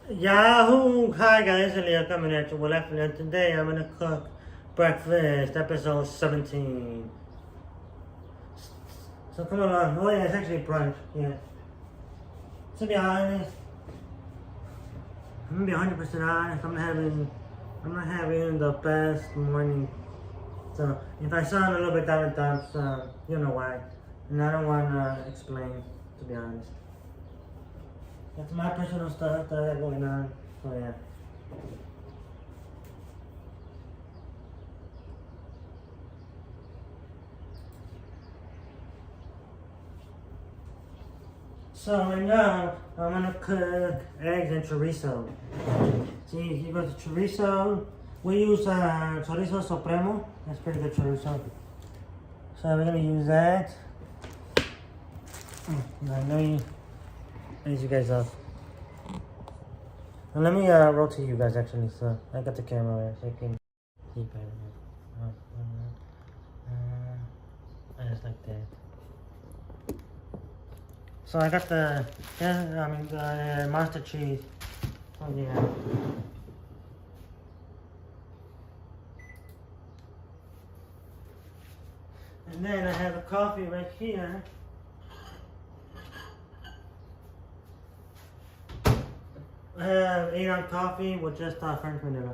Yahoo! Hi guys, Leo coming at you with Life, and today I'm gonna cook breakfast, episode 17. So come along. Oh yeah, it's actually brunch. Yeah. To be honest, I'm gonna be 100% honest. I'm not having the best morning. So if I sound a little bit down in dumps, you know why. And I don't wanna explain, to be honest. That's my personal stuff that I got going on. So yeah. So right now I'm gonna cook eggs and chorizo. See, you got the chorizo. We use chorizo supremo. That's pretty good chorizo. So we're gonna use that. I know you raise you guys up. And let me rotate you guys actually. So I got the camera there, so I can see better. Just like that. So I got the monster cheese. Oh yeah. And then I have a coffee right here. I have 8-ounce coffee with just French vanilla.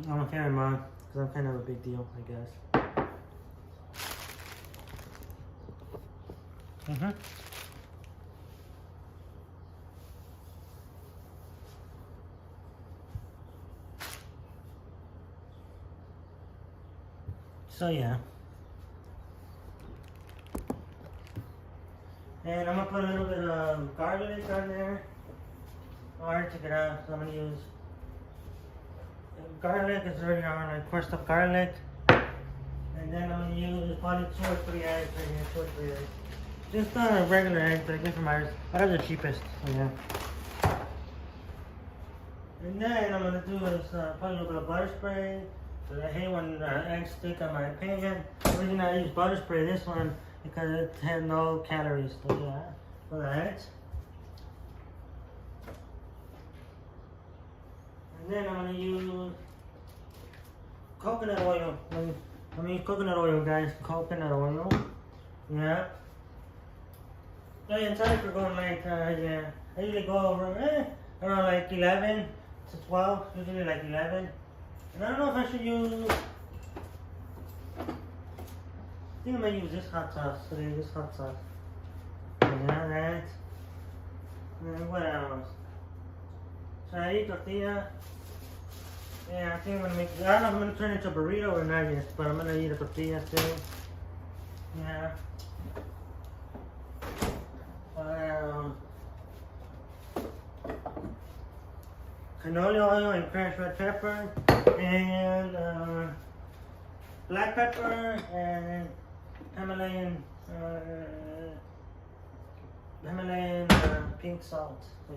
I'm a fan of mine because I'm kind of a big deal, I guess. So yeah. And I'm gonna put a little bit of garlic on there. I already took it out, so I'm gonna use garlic. It's already on, like crushed up garlic. And then I'm gonna use probably 2 or 3 eggs right here, 2 or 3 eggs. Just a regular egg, but I get from ours. Whatever the cheapest, so yeah. And then I'm gonna do is put a little bit of butter spray. So I hate when eggs stick on my pan. The reason I use butter spray this one because it has no calories. So yeah, for that. And then I'm gonna use coconut oil. I mean coconut oil, guys. Coconut oil. Yeah. Oh yeah, sorry for going like yeah. I usually go over around like 11 to 12. Usually like 11. And I don't know if I should use. I think I might use this hot sauce today. This hot sauce. Yeah, that. And then what else? Should I eat tortilla? Yeah, I think I'm gonna make. I don't know if I'm gonna turn it into a burrito or not yet, but I'm gonna eat a tortilla too. Yeah. Canola oil and crushed red pepper and black pepper and Himalayan pink salt. So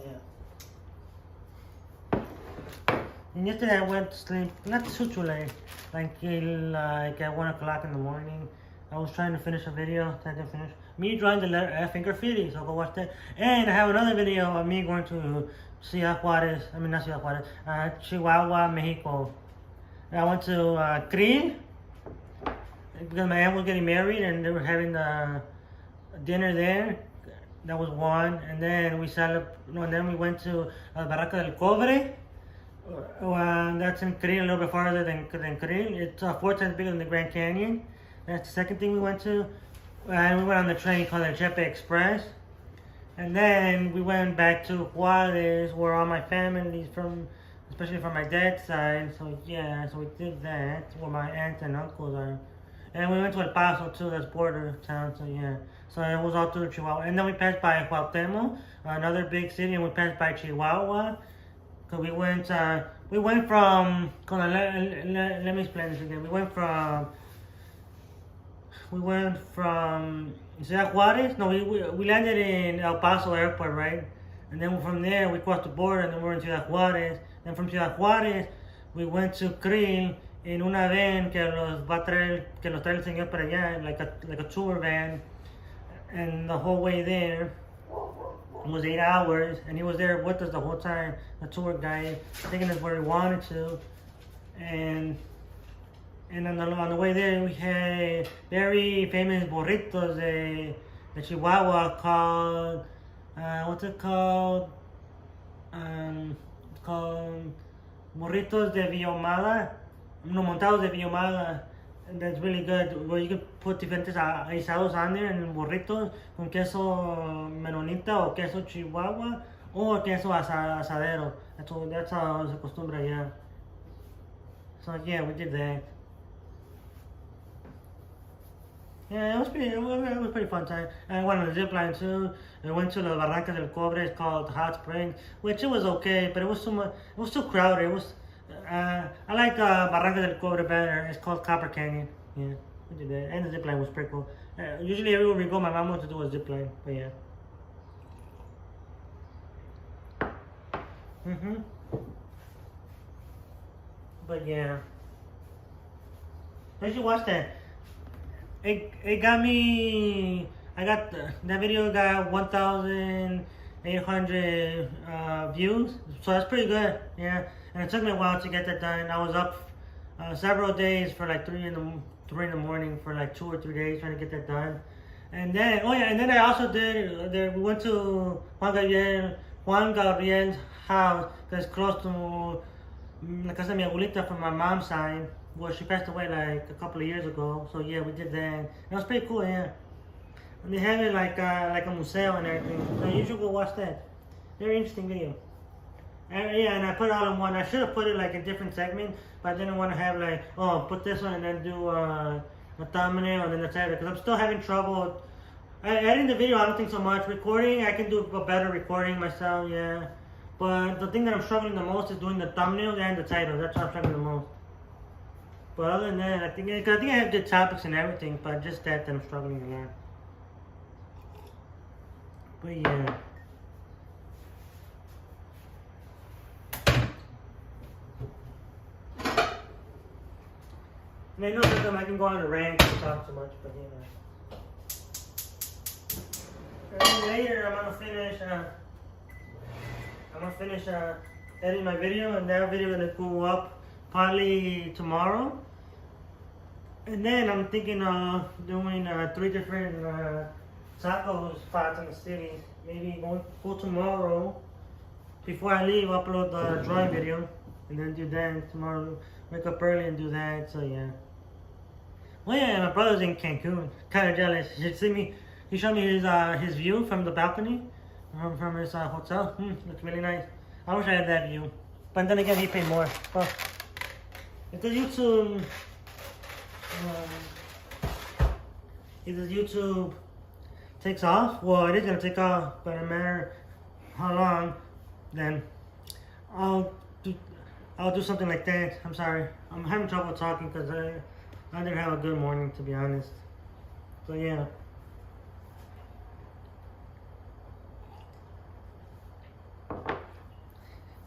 yeah. And yesterday I went to sleep not too late, like at 1 o'clock in the morning. I was trying to finish a video, so I didn't finish. Me drawing the letter F in graffiti, so go watch that. And I have another video of me going to Ciudad Juarez, not Ciudad Juarez, Chihuahua, Mexico. I went to Krill, because my aunt was getting married and they were having the dinner there. That was one. And then we went to Barranca del Cobre. That's in Krill, a little bit farther than Krill. It's 4 times bigger than the Grand Canyon. That's the second thing we went to. And we went on the train called the Jeppe Express. And then we went back to Juarez, where all my family's from, especially from my dad's side. So yeah, so we did that, where my aunts and uncles are. And we went to El Paso too, that's border town, so yeah. So it was all through Chihuahua. And then we passed by Cuauhtemoc, another big city, and we passed by Chihuahua. Cause we went from, let me explain this again. We went from Ciudad Juarez. No, we landed in El Paso Airport, right? And then from there we crossed the border, and then we're in Ciudad Juarez. Then from Ciudad Juarez we went to Krill en una van que los trae el señor para allá, like a tour van. And the whole way there It was 8 hours, and he was there with us the whole time. The tour guide, taking us where we wanted to, and on the way there we had very famous burritos de Chihuahua called what's it called? It's called burritos de Villomada. No, montados de Villomada. And that's really good. Where you can put diferentes aisados on there and burritos con queso menonita o queso Chihuahua or queso asadero. That's how se acostumbra, yeah. So yeah, we did that. Yeah, it was pretty fun time. I went on a zip line too. I went to the Barranca del Cobre. It's called Hot Springs, which it was okay, but it was too much. It was too crowded. It was. I like Barranca del Cobre better. It's called Copper Canyon. Yeah, we did that, and the zip line was pretty cool. Usually everywhere we go, my mom wants to do a zip line, but yeah. But yeah. I should watch that. It got me. That video got 1,800 views, so that's pretty good. Yeah, and it took me a while to get that done. I was up several days for like 3 in the morning for like 2 or 3 days trying to get that done. And then I also did. We went to Juan Gabriel's house that's close to la casa de mi abuelita from my mom's side. Well, she passed away like a couple of years ago, so yeah, we did that. It was pretty cool, yeah. And they have it like a museum and everything, so you should go watch that. Very interesting video. And I put it all in one. I should have put it like a different segment, but I didn't want to have like, oh, put this one and then do a thumbnail and then the title, because I'm still having trouble. Editing the video, I don't think so much. Recording, I can do a better recording myself, yeah. But the thing that I'm struggling the most is doing the thumbnail and the title. That's what I'm struggling the most. But other than that, I think I have good topics and everything, but just that I'm struggling a lot. But yeah. And I know sometimes I can go on a rant and talk too much, but you know. And later I'm gonna finish editing my video, and that video gonna go up probably tomorrow. And then I'm thinking of doing 3 different taco spots in the city. Maybe go tomorrow. Before I leave, upload the drawing video, and then do that tomorrow. Wake up early and do that. So yeah. Well, yeah, my brother's in Cancun. Kind of jealous. You should see me. He showed me his view from the balcony from his hotel. Looks really nice. I wish I had that view, but then again, he paid more. Well, if the YouTube. If the YouTube takes off, well, it is gonna take off, but no matter how long, then I'll do something like that. I'm sorry, I'm having trouble talking because I didn't have a good morning, to be honest. So yeah.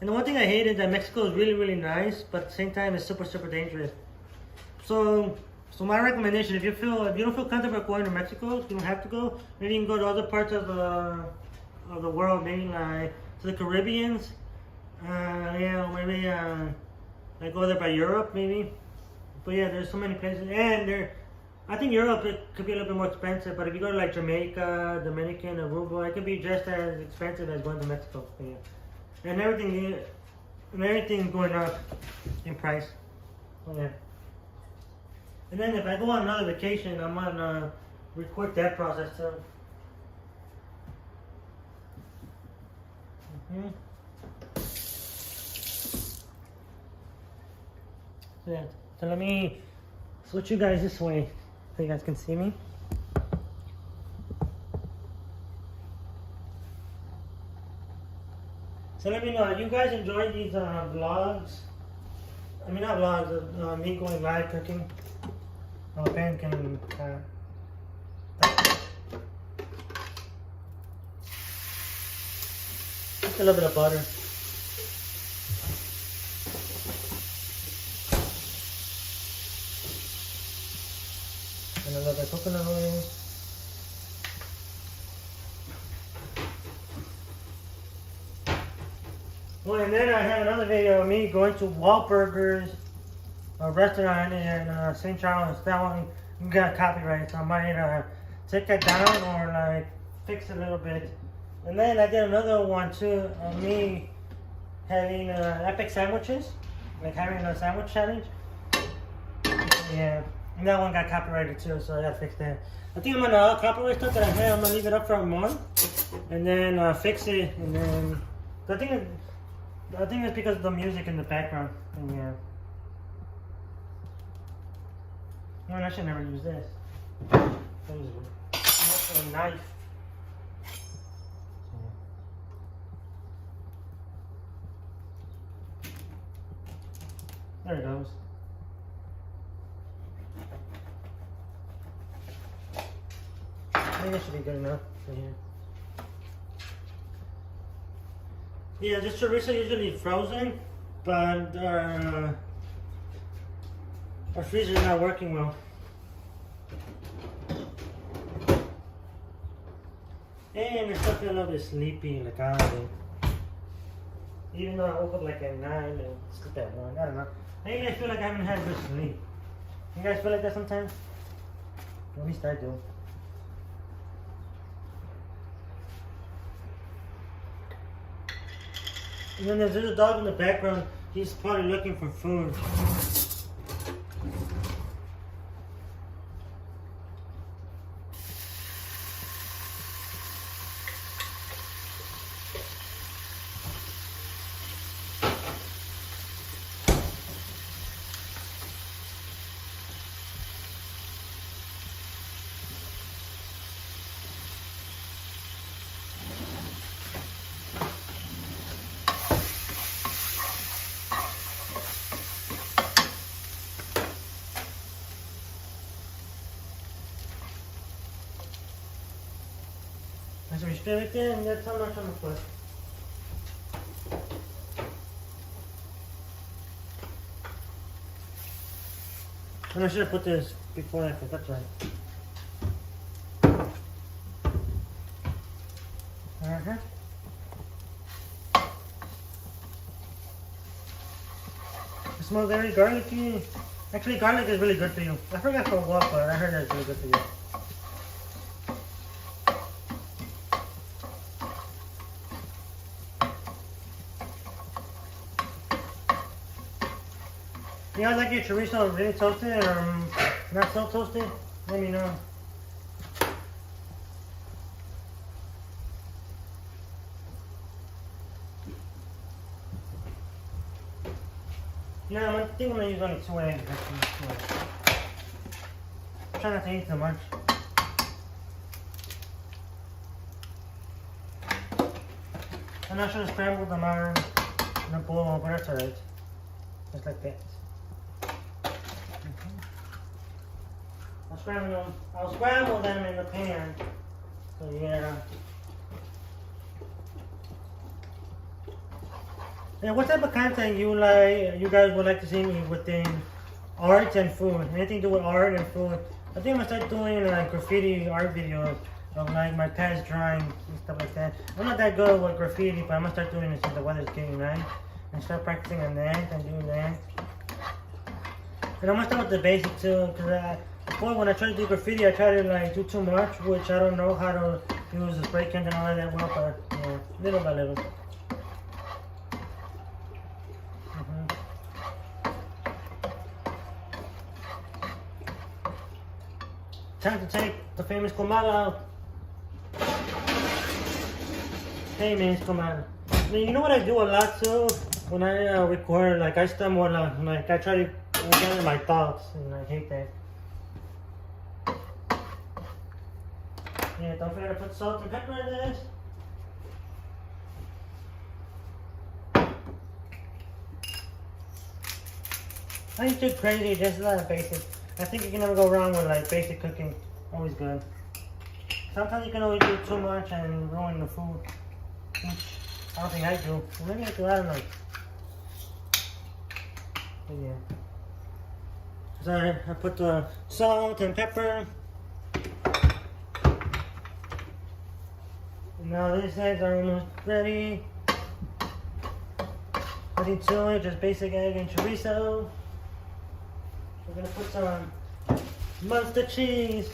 And the one thing I hate is that Mexico is really, really nice, but at the same time, it's super, super dangerous. So my recommendation, if you don't feel comfortable going to Mexico, you don't have to go. Maybe you can go to other parts of the world, maybe like to the Caribbeans. Yeah, maybe like go there by Europe, maybe. But yeah, there's so many places, and I think Europe it could be a little bit more expensive. But if you go to like Jamaica, Dominican, Aruba, it could be just as expensive as going to Mexico. But yeah, and everything's going up in price. Oh, yeah. And then if I go on another vacation, I'm gonna record that process too. So yeah. So let me switch you guys this way so you guys can see me. So let me know if you guys enjoy these vlogs. I mean, not vlogs, me going live cooking. Oh, pan can just a little bit of butter. And a little bit of coconut oil. Well, and then I have another video of me going to Wahlburgers, a restaurant in St. Charles. That one got copyright, so I might take that down or like fix it a little bit. And then I did another one too of me having epic sandwiches, like having a sandwich challenge. Yeah, and that one got copyrighted too, so I gotta fix that. I think I'm gonna copyright stuff that I have. I'm gonna leave it up for a month, and then fix it. And then I think it's because of the music in the background. And yeah, well, I should never use this. Use a knife. There it goes. I think it should be good enough for here. Yeah, this chorizo usually frozen, but our freezer is not working well. And I still feel a little bit sleepy, like I don't know. Even though I woke up like at 9 and sleep at 1, I don't know. I feel like I haven't had good sleep. You guys feel like that sometimes? At least I do. And then there's a dog in the background. He's probably looking for food. As we stir it in, that's how much I'm gonna put. And I should have put this before I put, that's right. It smells very garlicky. Actually, garlic is really good for you. I forgot for what, but I heard that's really good for you. You guys like your chorizo really toasted or not so toasted? Let me know. No, I think I'm gonna use only 2 eggs. I'm trying not to eat too much. I'm not sure to scramble them out in a bowl, but that's alright. Just like that. I'll scramble them in the pan. So yeah. And what type of content you guys would like to see me within art and food? Anything to do with art and food? I think I'm gonna start doing like graffiti art videos of like my past drawings and stuff like that. I'm not that good with graffiti, but I'm gonna start doing it since the weather's getting nice. And start practicing on that and doing that. And I'm gonna start with the basic too, because before when I try to do graffiti, I try to like do too much, which I don't know how to use the spray cans and all of that well, but yeah, little by little. Time to take the famous Comada out. Famous Comada. I mean, you know what I do a lot too? When I record, like I stumble a lot. Like I try to gather my thoughts, and I hate that. Yeah, don't forget to put salt and pepper in this. I ain't too crazy, just a lot of basic. I think you can never go wrong with like basic cooking. Always good. Sometimes you can always do too much and ruin the food. I don't think I do. Maybe I do, I don't know. But yeah. So I put the salt and pepper. And now these eggs are almost ready. Nothing to it, just basic egg and chorizo. We're gonna put some monster cheese.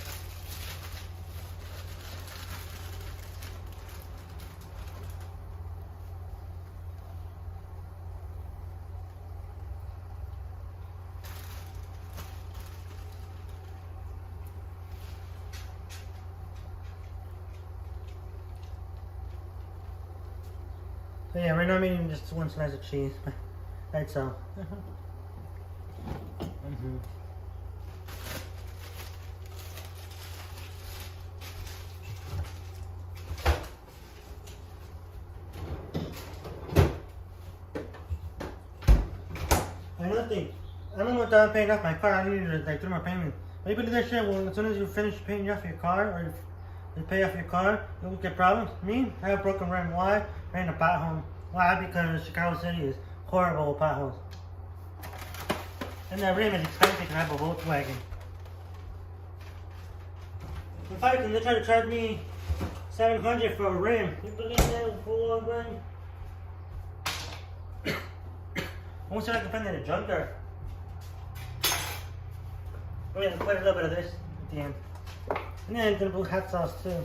So yeah, right now I'm eating just one slice of cheese. That's all. Another thing, I don't know what I'm paying off my car. I need to like do my payment. But you believe that shit? Well, as soon as you finish paying off your car, or you pay off your car, you'll get problems. Me, I have broken rim. Why? I in a pothole. Why? Because Chicago City is horrible with potholes. And that rim is expensive because I have a Volkswagen. In fact, they try to charge me $700 for a rim. You believe that? Full rim? I wish I could find that at a junkyard. I'm gonna put a little bit of this at the end. And then I'm gonna put hot sauce too.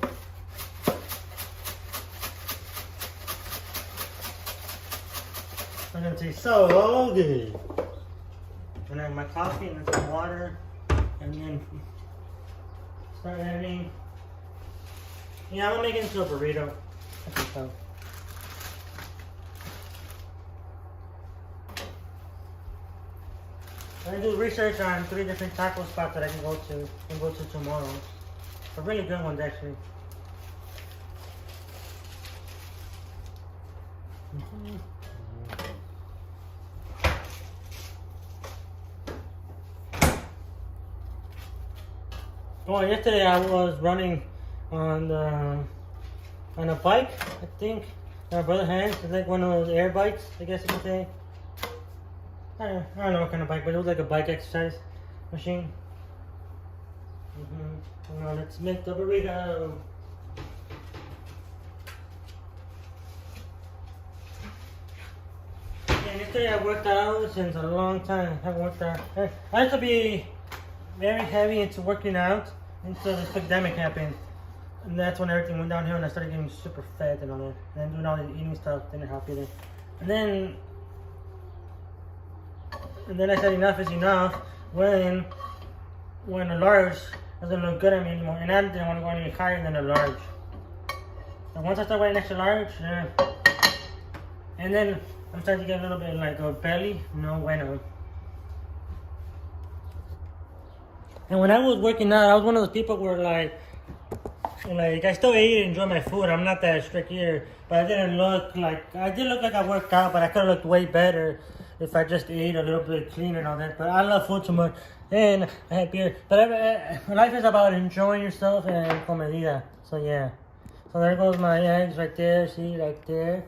It's gonna taste so good. And then my coffee and then some water. And then start adding. Yeah, I'm gonna make it into a burrito. I think so. I do research on 3 different taco spots that I can go to tomorrow. A really good ones actually. Oh, yesterday I was running on a bike, I think. My brother has. It's like one of those air bikes, I guess you can say. I don't know what kind of bike, but it was like a bike exercise machine. Now let's make the burrito. And yesterday I worked out since a long time. I haven't worked out. I used to be very heavy into working out until this pandemic happened. And that's when everything went downhill and I started getting super fat and all that. And doing all the eating stuff didn't help either. And then I said enough is enough when a large doesn't look good on me anymore. And I didn't want to go any higher than a large. And once I started wearing extra large, and then I'm starting to get a little bit like a belly, no bueno. And when I was working out, I was one of those people where like I still ate and enjoy my food. I'm not that strict eater, but I did look like I worked out, but I could have looked way better if I just ate a little bit cleaner and all that. But I love food too much, and I had beer. But life is about enjoying yourself and con medida. So yeah. So there goes my eggs right there. See, right there.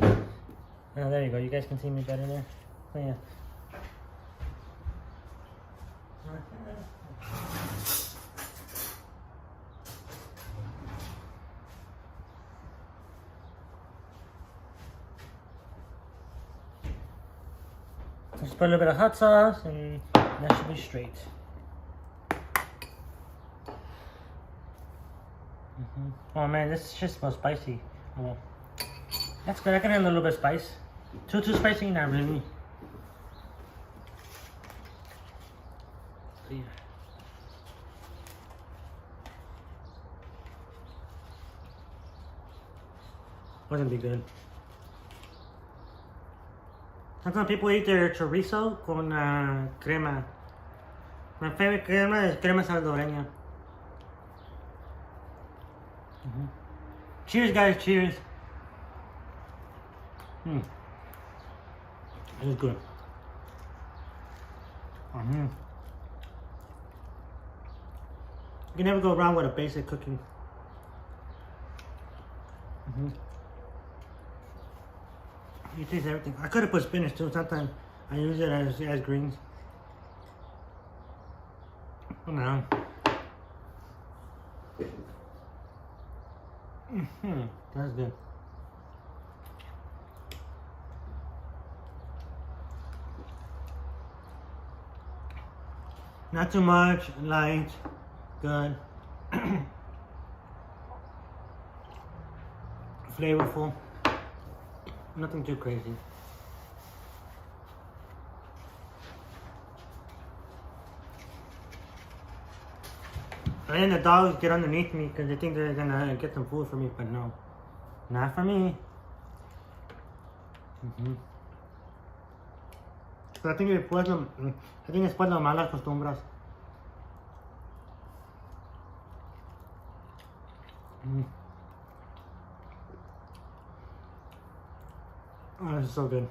Oh, there you go. You guys can see me better there. So yeah. Just put a little bit of hot sauce and that should be straight. Oh man, this shit smells spicy. Oh, that's good. I can handle a little bit of spice. Too spicy? Not really. Yeah. Wouldn't be good. Sometimes people eat their chorizo con crema. My favorite crema is crema salvadoreña. Cheers, guys. Cheers. This is good. You can never go wrong with a basic cooking. You taste everything. I could have put spinach too. Sometimes I use it as greens. Oh no. That's good. Not too much, light, good. Flavorful. Nothing too crazy. And then the dogs get underneath me because they think they're gonna get some food for me, but no. Not for me. So I think después lo malas costumbres. Oh, this is so good.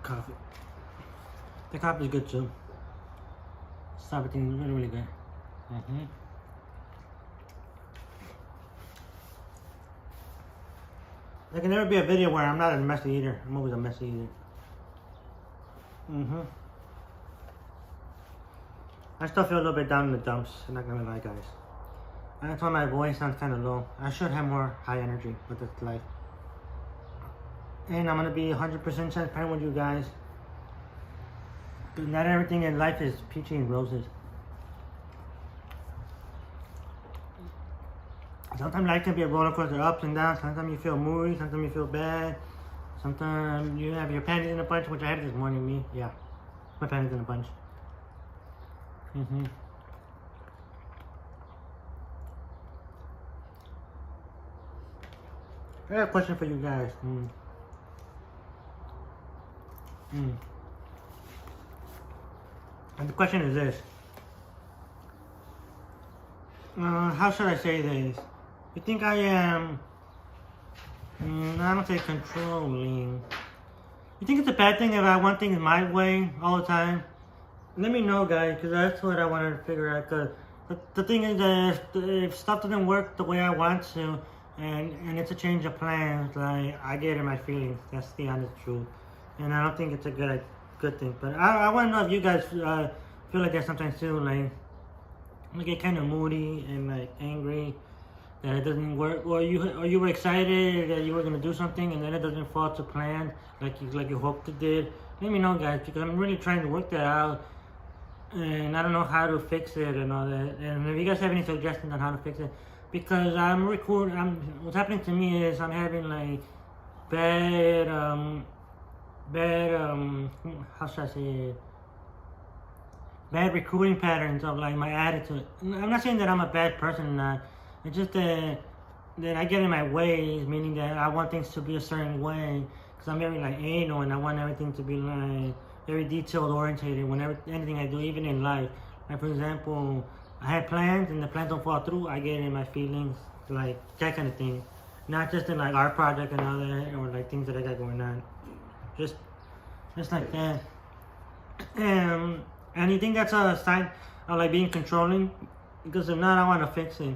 Coffee. The coffee is good too. It's everything really, really good. There can never be a video where I'm not a messy eater. I'm always a messy eater. I still feel a little bit down in the dumps. I'm not gonna lie, guys. That's why my voice sounds kind of low. I should have more high energy, but that's life. And I'm gonna be 100% transparent with you guys. But not everything in life is peachy and roses. Sometimes life can be a roller coaster, ups and downs. Sometimes you feel moody, sometimes you feel bad. Sometimes you have your panties in a bunch, which I had this morning, me. Yeah, my panties in a bunch. I have a question for you guys. And the question is this. How should I say this? You think I am, I don't say controlling. You think it's a bad thing if I want things my way all the time? Let me know, guys, because that's what I wanted to figure out. Cause the thing is that if stuff doesn't work the way I want to, and it's a change of plans, like, I get in my feelings. That's the honest truth. And I don't think it's a good thing. But I want to know if you guys feel like that sometimes too. Like, I get kind of moody and like angry that it doesn't work, or you were excited that you were gonna do something and then it doesn't fall to plan like you hoped it did. Let me know, guys, because I'm really trying to work that out, and I don't know how to fix it and all that. And if you guys have any suggestions on how to fix it, because what's happening to me is I'm having like bad how should I say it? Bad recruiting patterns of like my attitude. I'm not saying that I'm a bad person or not. It's just that I get in my ways, meaning that I want things to be a certain way. Because I'm very like anal and I want everything to be like very detailed orientated whenever anything I do, even in life. Like, for example, I had plans and the plans don't fall through, I get in my feelings, like that kind of thing. Not just in like our project and all that, or like things that I got going on. Just like that. And you think that's a sign of like being controlling? Because if not, I want to fix it.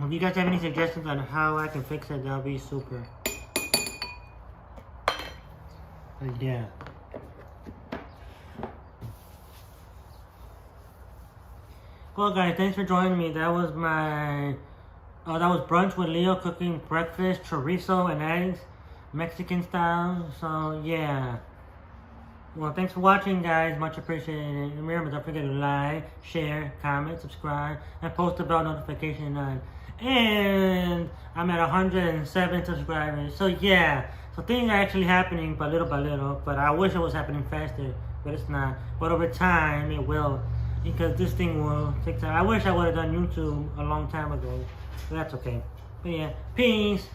If you guys have any suggestions on how I can fix it, that'll be super. But yeah. Well, guys, thanks for joining me. That was Brunch with Leo, cooking breakfast, chorizo and eggs. Mexican style, so yeah. Well, thanks for watching, guys. Much appreciated. And remember, don't forget to like, share, comment, subscribe, and post the bell notification on. And I'm at 107 subscribers, so yeah. So things are actually happening, but little by little. But I wish it was happening faster, but it's not. But over time, it will, because this thing will take time. I wish I would have done YouTube a long time ago, but that's okay. But yeah, peace.